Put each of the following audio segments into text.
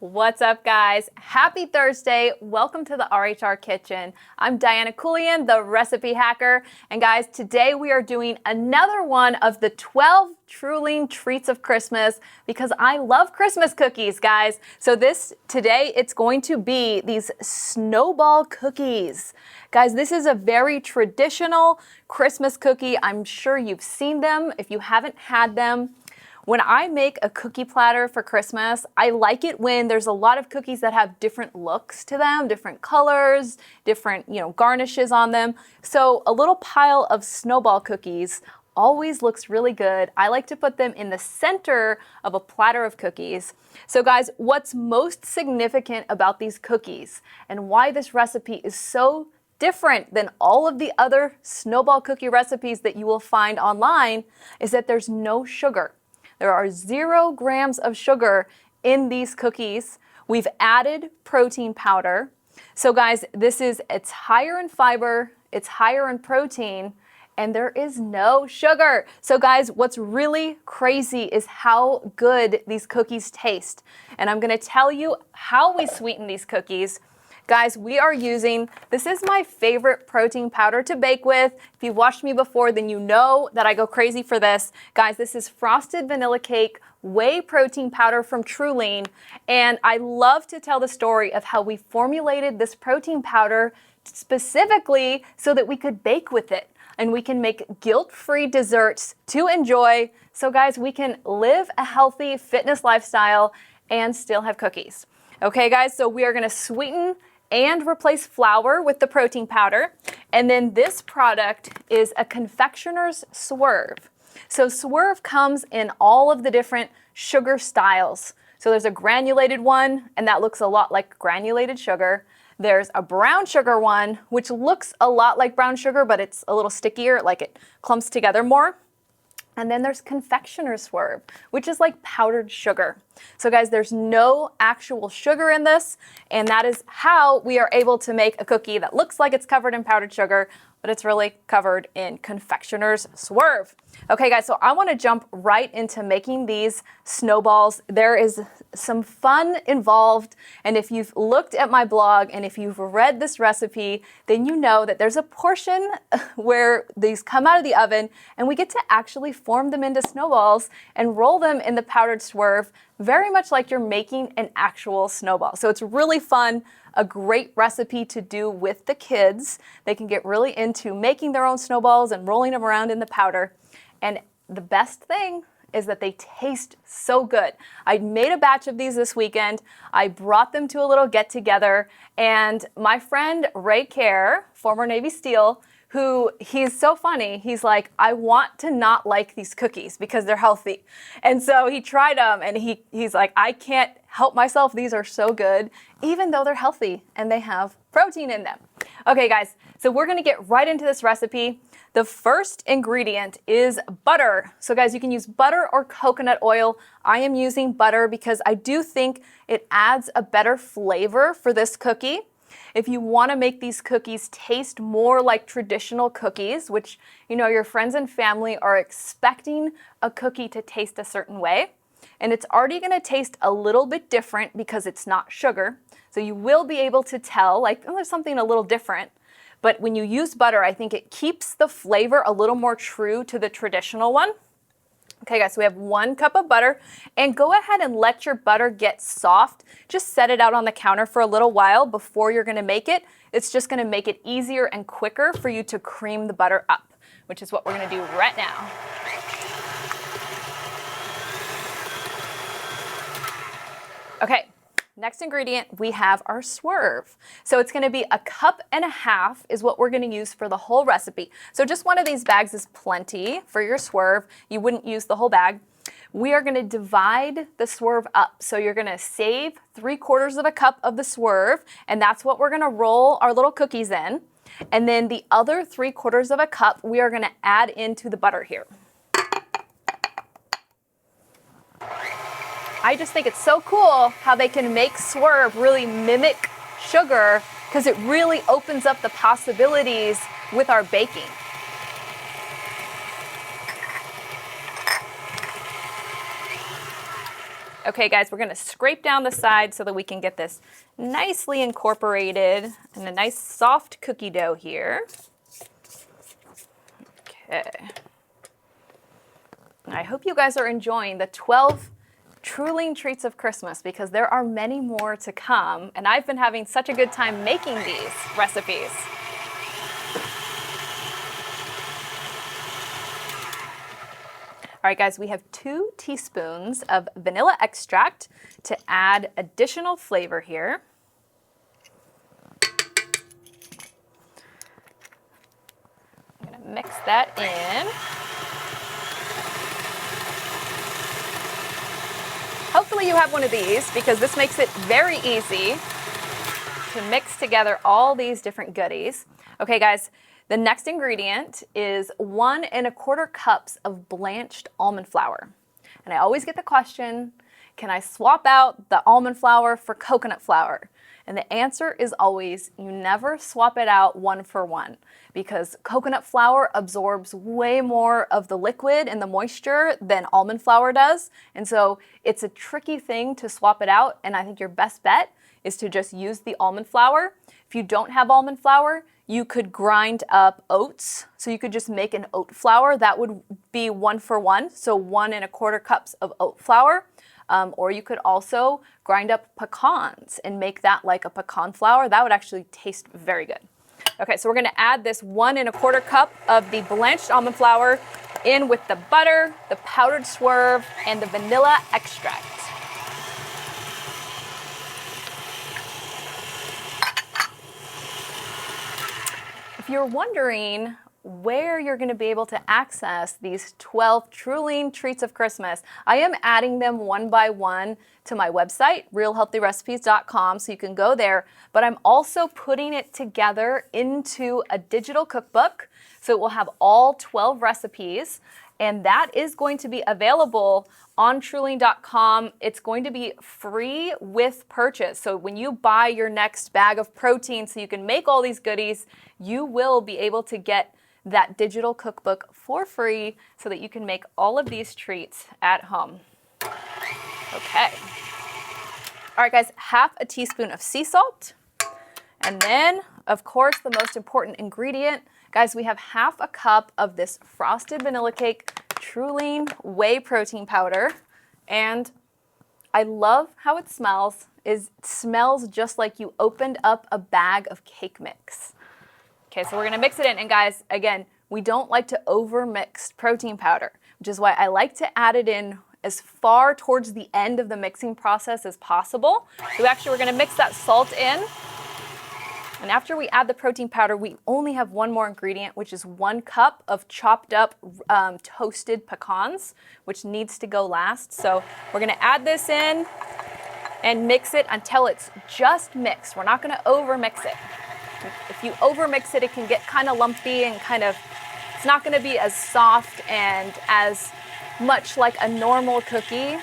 What's up, guys? Happy Thursday. Welcome to the RHR Kitchen. I'm Diana Coulian, the recipe hacker. And guys, today we are doing another one of the 12 Truline treats of Christmas because I love Christmas cookies, guys. So today it's going to be these Snowball cookies. Guys, this is a very traditional Christmas cookie. I'm sure you've seen them if you haven't had them. When I make a cookie platter for Christmas, I like it when there's a lot of cookies that have different looks to them, different colors, different, garnishes on them. So a little pile of Snowball cookies always looks really good. I like to put them in the center of a platter of cookies. So guys, what's most significant about these cookies and why this recipe is so different than all of the other Snowball cookie recipes that you will find online is that there's no sugar. There are 0 grams of sugar in these cookies. We've added protein powder. So guys, it's higher in fiber, it's higher in protein, and there is no sugar. So guys, what's really crazy is how good these cookies taste. And I'm gonna tell you how we sweeten these cookies. Guys, this is my favorite protein powder to bake with. If you've watched me before, then you know that I go crazy for this. Guys, this is Frosted Vanilla Cake Whey Protein Powder from Truline. And I love to tell the story of how we formulated this protein powder specifically so that we could bake with it. And we can make guilt-free desserts to enjoy. So guys, we can live a healthy fitness lifestyle and still have cookies. Okay guys, so we are gonna sweeten and replace flour with the protein powder. And then this product is a confectioner's swerve. So swerve comes in all of the different sugar styles. So there's a granulated one, and that looks a lot like granulated sugar. There's a brown sugar one, which looks a lot like brown sugar, but it's a little stickier, like it clumps together more. And then there's confectioner's swerve, which is like powdered sugar. So guys, there's no actual sugar in this, and that is how we are able to make a cookie that looks like it's covered in powdered sugar, but it's really covered in confectioner's swerve. Okay guys, so I want to jump right into making these snowballs. There is some fun involved, and if you've looked at my blog and if you've read this recipe, then you know that there's a portion where these come out of the oven and we get to actually form them into snowballs and roll them in the powdered swerve, very much like you're making an actual snowball. So it's really fun, a great recipe to do with the kids. They can get really into making their own snowballs and rolling them around in the powder. And the best thing is that they taste so good. I made a batch of these this weekend. I brought them to a little get-together, and my friend Ray Kerr, former Navy SEAL, he's so funny. He's like, I want to not like these cookies because they're healthy. And so he tried them, and he's like, I can't help myself. These are so good, even though they're healthy and they have protein in them. Okay, guys, so we're gonna get right into this recipe. The first ingredient is butter. So guys, you can use butter or coconut oil. I am using butter because I do think it adds a better flavor for this cookie. If you want to make these cookies taste more like traditional cookies, which your friends and family are expecting a cookie to taste a certain way, and it's already going to taste a little bit different because it's not sugar. So you will be able to tell, there's something a little different. But when you use butter, I think it keeps the flavor a little more true to the traditional one. Okay guys, so we have 1 cup of butter, and go ahead and let your butter get soft. Just set it out on the counter for a little while before you're gonna make it. It's just gonna make it easier and quicker for you to cream the butter up, which is what we're gonna do right now. Okay. Next ingredient, we have our swerve. So it's gonna be 1.5 cups is what we're gonna use for the whole recipe. So just one of these bags is plenty for your swerve. You wouldn't use the whole bag. We are gonna divide the swerve up. So you're gonna save 3/4 cup of the swerve, and that's what we're gonna roll our little cookies in. And then the other 3/4 cup, we are gonna add into the butter here. I just think it's so cool how they can make swerve really mimic sugar because it really opens up the possibilities with our baking. Okay guys, we're gonna scrape down the side so that we can get this nicely incorporated in a nice soft cookie dough here. Okay. I hope you guys are enjoying the 12 Truling treats of Christmas, because there are many more to come, and I've been having such a good time making these recipes. All right, guys, we have 2 teaspoons of vanilla extract to add additional flavor here. I'm gonna mix that in. Hopefully you have one of these, because this makes it very easy to mix together all these different goodies. Okay, guys, the next ingredient is 1 1/4 cups of blanched almond flour. And I always get the question, can I swap out the almond flour for coconut flour? And the answer is always, you never swap it out 1 for 1, because coconut flour absorbs way more of the liquid and the moisture than almond flour does. And so it's a tricky thing to swap it out. And I think your best bet is to just use the almond flour. If you don't have almond flour, you could grind up oats. So you could just make an oat flour. That would be 1 for 1. So 1 1/4 cups of oat flour. Or you could also grind up pecans and make that like a pecan flour. That would actually taste very good. Okay, so we're gonna add this 1 1/4 cup of the blanched almond flour in with the butter, the powdered swerve, and the vanilla extract. If you're wondering where you're going to be able to access these 12 Truling treats of Christmas, I am adding them one by one to my website, realhealthyrecipes.com, so you can go there, but I'm also putting it together into a digital cookbook, so it will have all 12 recipes, and that is going to be available on Truling.com. It's going to be free with purchase. So when you buy your next bag of protein so you can make all these goodies, you will be able to get that digital cookbook for free so that you can make all of these treats at home. Okay. All right, guys, 1/2 teaspoon of sea salt. And then, of course, the most important ingredient, guys, we have 1/2 cup of this frosted vanilla cake Truling whey protein powder. And I love how it smells. It smells just like you opened up a bag of cake mix. Okay, so we're gonna mix it in. And guys, again, we don't like to over-mix protein powder, which is why I like to add it in as far towards the end of the mixing process as possible. So actually we're gonna mix that salt in. And after we add the protein powder, we only have one more ingredient, which is 1 cup of chopped up toasted pecans, which needs to go last. So we're gonna add this in and mix it until it's just mixed. We're not gonna over-mix it. If you over-mix it, it can get kind of lumpy and it's not gonna be as soft and as much like a normal cookie.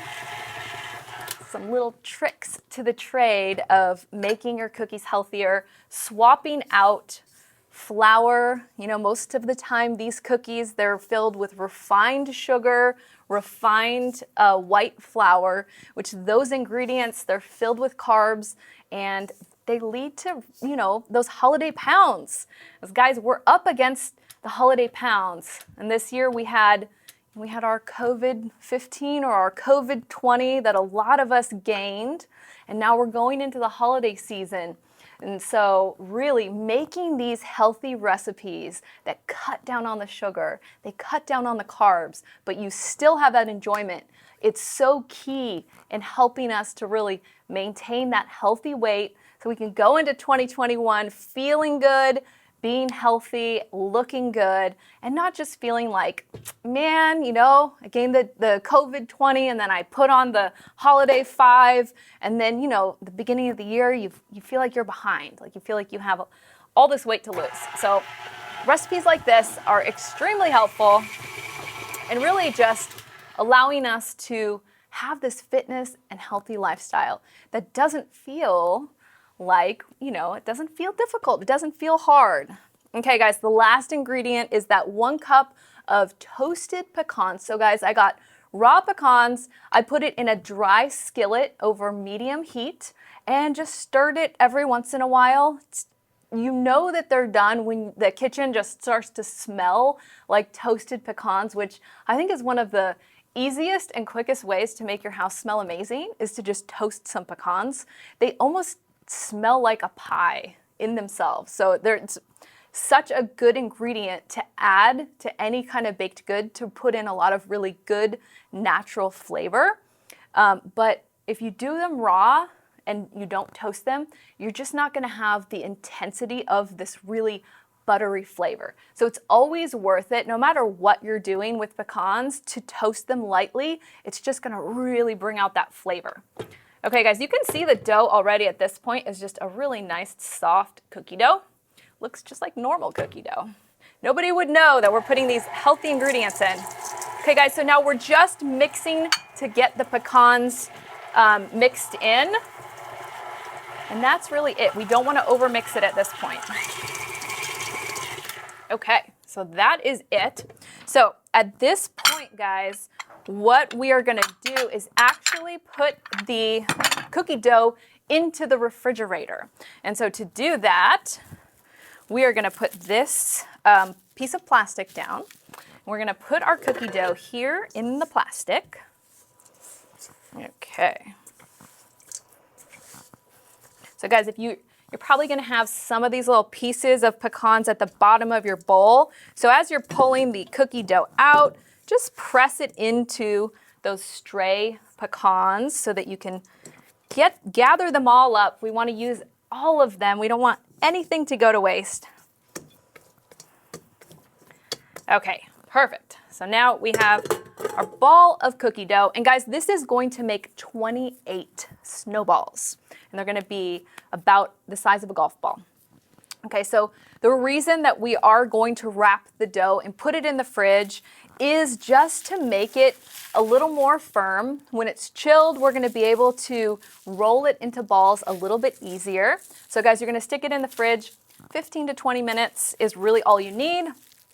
Some little tricks to the trade of making your cookies healthier, swapping out flour. You know, most of the time these cookies, they're filled with refined sugar, refined white flour, which those ingredients, they're filled with carbs, and they lead to, you know, those holiday pounds. As guys, we're up against the holiday pounds. And this year we had our COVID-15 or our COVID-20 that a lot of us gained. And now we're going into the holiday season. And so really making these healthy recipes that cut down on the sugar, they cut down on the carbs, but you still have that enjoyment. It's so key in helping us to really maintain that healthy weight so we can go into 2021 feeling good, being healthy, looking good, and not just feeling like, man, you know, I gained the COVID-20 and then I put on the holiday 5, and then, you know, the beginning of the year, you feel like you're behind, like you feel like you have all this weight to lose. So recipes like this are extremely helpful and really just allowing us to have this fitness and healthy lifestyle that doesn't feel like, you know, it doesn't feel difficult. It doesn't feel hard. Okay, guys, the last ingredient is that 1 cup of toasted pecans. So guys, I got Raw pecans, I put it in a dry skillet over medium heat and just stirred it every once in a while. You know that they're done when the kitchen just starts to smell like toasted pecans, which I think is one of the easiest and quickest ways to make your house smell amazing, is to just toast some pecans. They almost smell like a pie in themselves. So it's such a good ingredient to add to any kind of baked good to put in a lot of really good natural flavor. But if you do them raw and you don't toast them, you're just not gonna have the intensity of this really buttery flavor. So it's always worth it, no matter what you're doing with pecans, to toast them lightly. It's just gonna really bring out that flavor. Okay guys, you can see the dough already at this point is just a really nice soft cookie dough. Looks just like normal cookie dough. Nobody would know that we're putting these healthy ingredients in. Okay guys, so now we're just mixing to get the pecans mixed in. And that's really it. We don't want to overmix it at this point. Okay, so that is it. So at this point, guys, what we are gonna do is actually put the cookie dough into the refrigerator. And so to do that, we are gonna put this piece of plastic down. We're gonna put our cookie dough here in the plastic. Okay. So guys, you're probably gonna have some of these little pieces of pecans at the bottom of your bowl. So as you're pulling the cookie dough out, just press it into those stray pecans so that you can gather them all up. We wanna use all of them. We don't want anything to go to waste. Okay, perfect. So now we have our ball of cookie dough. And guys, this is going to make 28 snowballs. And they're gonna be about the size of a golf ball. Okay, so the reason that we are going to wrap the dough and put it in the fridge is just to make it a little more firm. When it's chilled, we're gonna be able to roll it into balls a little bit easier. So guys, you're gonna stick it in the fridge. 15 to 20 minutes is really all you need.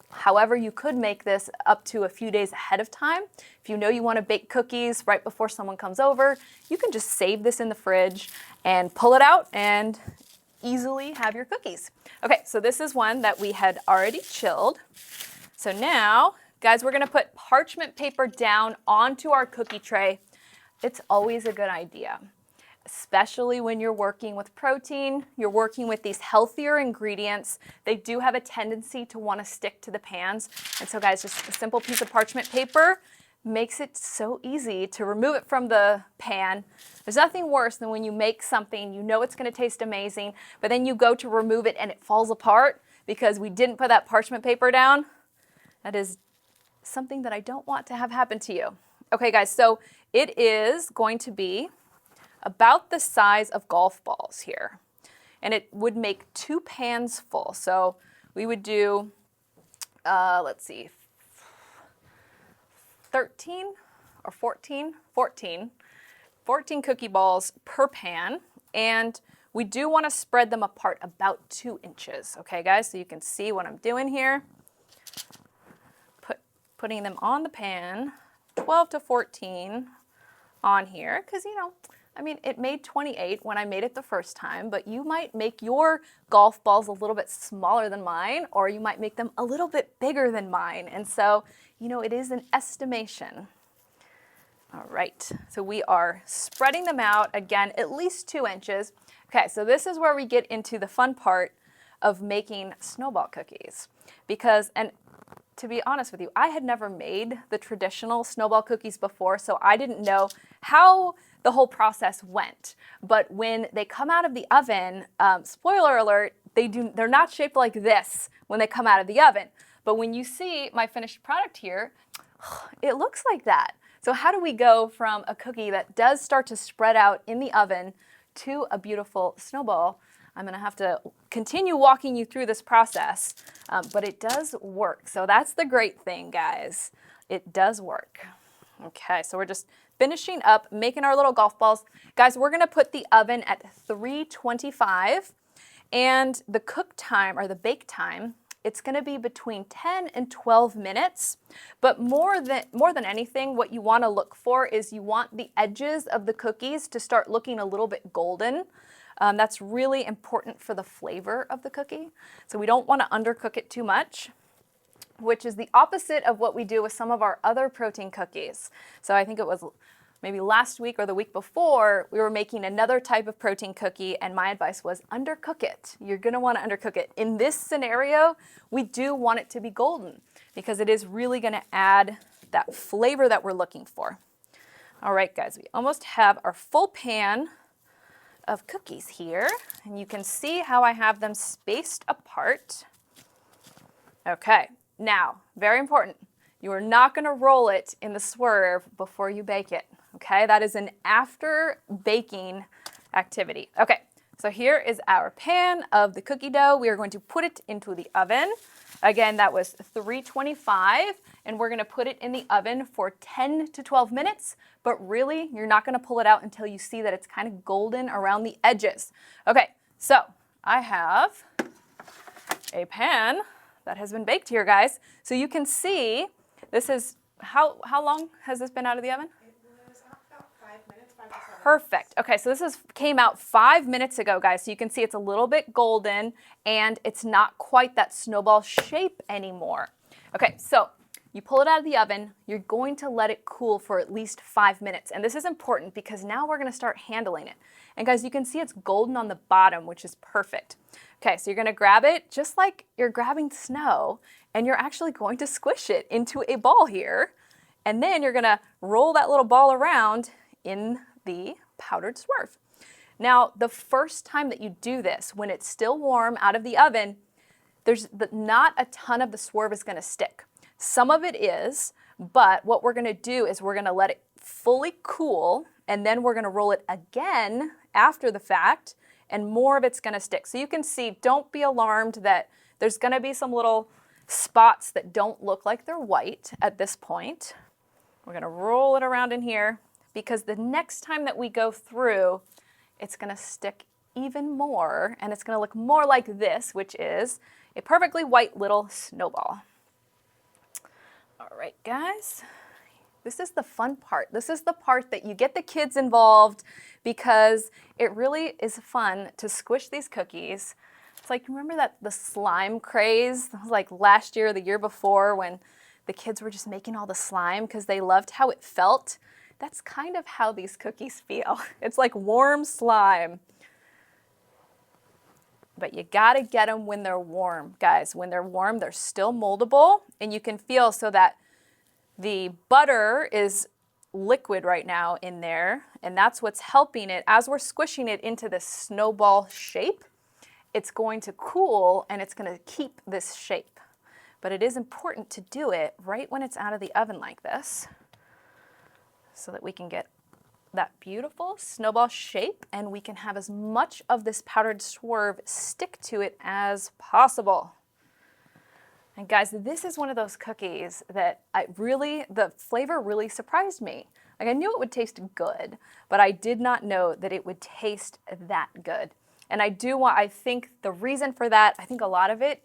However, you could make this up to a few days ahead of time. If you know you want to bake cookies right before someone comes over, you can just save this in the fridge and pull it out and easily have your cookies. Okay, so this is one that we had already chilled. So now, guys, we're gonna put parchment paper down onto our cookie tray. It's always a good idea, especially when you're working with protein, you're working with these healthier ingredients. They do have a tendency to want to stick to the pans. And so guys, just a simple piece of parchment paper makes it so easy to remove it from the pan. There's nothing worse than when you make something, you know it's going to taste amazing, but then you go to remove it and it falls apart because we didn't put that parchment paper down. That is something that I don't want to have happen to you. Okay guys, so it is going to be about the size of golf balls here. And it would make 2 pans full. So we would do, let's see, 13 or 14 cookie balls per pan. And we do want to spread them apart about 2 inches. Okay, guys, so you can see what I'm doing here. Putting them on the pan, 12 to 14 on here, because, you know, I mean, it made 28 when I made it the first time, but you might make your golf balls a little bit smaller than mine, or you might make them a little bit bigger than mine. And so, you know, it is an estimation. All right, so we are spreading them out, again, at least 2 inches. Okay, so this is where we get into the fun part of making snowball cookies. Because, and to be honest with you, I had never made the traditional snowball cookies before, so I didn't know how the whole process went. But when they come out of the oven, spoiler alert, they're not shaped like this when they come out of the oven. But when you see my finished product here, it looks like that. So how do we go from a cookie that does start to spread out in the oven to a beautiful snowball? I'm gonna have to continue walking you through this process, but it does work. So that's the great thing, guys. It does work. Okay, so we're just finishing up making our little golf balls. Guys, we're gonna put the oven at 325, and the cook time or the bake time it's going to be between 10 and 12 minutes. But more than anything, what you want to look for is you want the edges of the cookies to start looking a little bit golden. That's really important for the flavor of the cookie. So we don't want to undercook it too much, which is the opposite of what we do with some of our other protein cookies. So I think it was maybe last week or the week before, we were making another type of protein cookie, and my advice was undercook it. You're gonna wanna undercook it. In this scenario, we do want it to be golden because it is really gonna add that flavor that we're looking for. All right, guys, we almost have our full pan of cookies here, and you can see how I have them spaced apart. Okay, now, very important. You are not gonna roll it in the swerve before you bake it. Okay, that is an after baking activity. Okay, so here is our pan of the cookie dough. We are going to put it into the oven. Again, that was 325, and we're gonna put it in the oven for 10 to 12 minutes, but really, you're not gonna pull it out until you see that it's kind of golden around the edges. Okay, so I have a pan that has been baked here, guys. So you can see, this is, how long has this been out of the oven? Perfect. Okay, so this came out 5 minutes ago, guys. So you can see it's a little bit golden and it's not quite that snowball shape anymore. Okay, so you pull it out of the oven. You're going to let it cool for at least 5 minutes. And this is important because now we're going to start handling it. And guys, you can see it's golden on the bottom, which is perfect. Okay, so you're going to grab it just like you're grabbing snow, and you're actually going to squish it into a ball here. And then you're going to roll that little ball around in the powdered swerve. Now, the first time that you do this, when it's still warm out of the oven, not a ton of the swerve is going to stick. Some of it is, but what we're going to do is we're going to let it fully cool, and then we're going to roll it again after the fact, and more of it's going to stick. So you can see, don't be alarmed that there's going to be some little spots that don't look like they're white at this point. We're going to roll it around in here, because the next time that we go through, it's going to stick even more, and it's going to look more like this, which is a perfectly white little snowball. All right, guys, this is the fun part. This is the part that you get the kids involved because it really is fun to squish these cookies. It's like, remember the slime craze? It was like last year or the year before when the kids were just making all the slime because they loved how it felt. That's kind of how these cookies feel. It's like warm slime. But you gotta get them when they're warm, guys. When they're warm, they're still moldable, and you can feel so that the butter is liquid right now in there, and that's what's helping it. As we're squishing it into this snowball shape, it's going to cool and it's gonna keep this shape. But it is important to do it right when it's out of the oven like this, so that we can get that beautiful snowball shape and we can have as much of this powdered swerve stick to it as possible. And guys, this is one of those cookies that the flavor really surprised me. Like, I knew it would taste good, but I did not know that it would taste that good. And I think the reason for that, I think a lot of it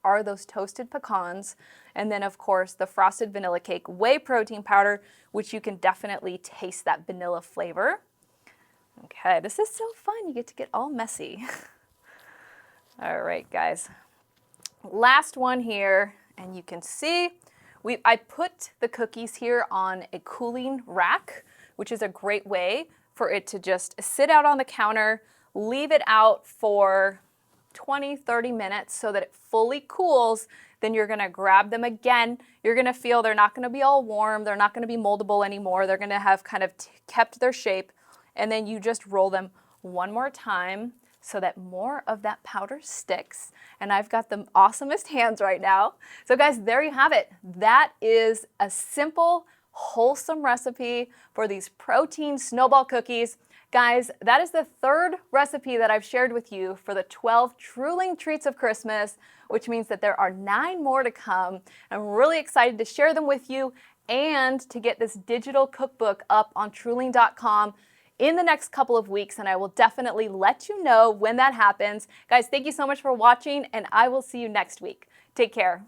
are those toasted pecans, and then of course the frosted vanilla cake whey protein powder, which you can definitely taste that vanilla flavor. Okay, this is so fun. You get to get all messy. All right, guys. Last one here, and you can see I put the cookies here on a cooling rack, which is a great way for it to just sit out on the counter, leave it out for 20, 30 minutes so that it fully cools. Then you're gonna grab them again. You're gonna feel they're not gonna be all warm. They're not gonna be moldable anymore. They're gonna have kind of kept their shape. And then you just roll them one more time so that more of that powder sticks. And I've got the awesomest hands right now. So guys, there you have it. That is a simple, wholesome recipe for these protein snowball cookies. Guys, that is the third recipe that I've shared with you for the 12 Truling Treats of Christmas, which means that there are 9 more to come. I'm really excited to share them with you and to get this digital cookbook up on Truling.com in the next couple of weeks, and I will definitely let you know when that happens. Guys, thank you so much for watching, and I will see you next week. Take Take care.